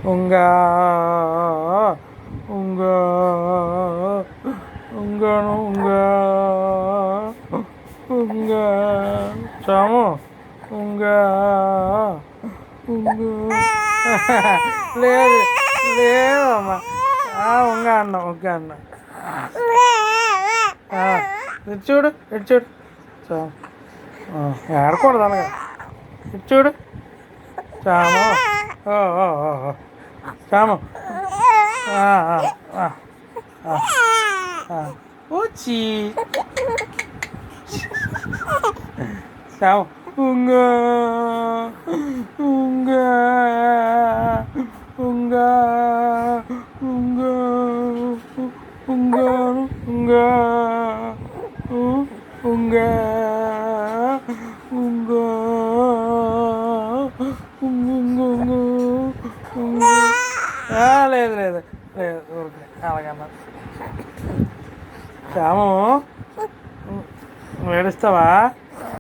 ఉంగా ఉంగా ఉంగాను ఉంగా ఉంగా చాము ఉంగా ఉంగా లేదు లేదమ్మా ఉంగా అన్నా ఉంగా అన్నా ఇటు చూడు ఇటు చూడు చాము ఏడకూడదు అలాగా ఇటు చూడు చాము చాము వచ్చి చాము ఉంగా ఉంగా ఉంగా ఉంగా ఉంగా ఉంగా ఉంగా ఉంగా లేదు లేదు లేదు ఊరికే అలాగన్నా చాము ఏడుస్తావా?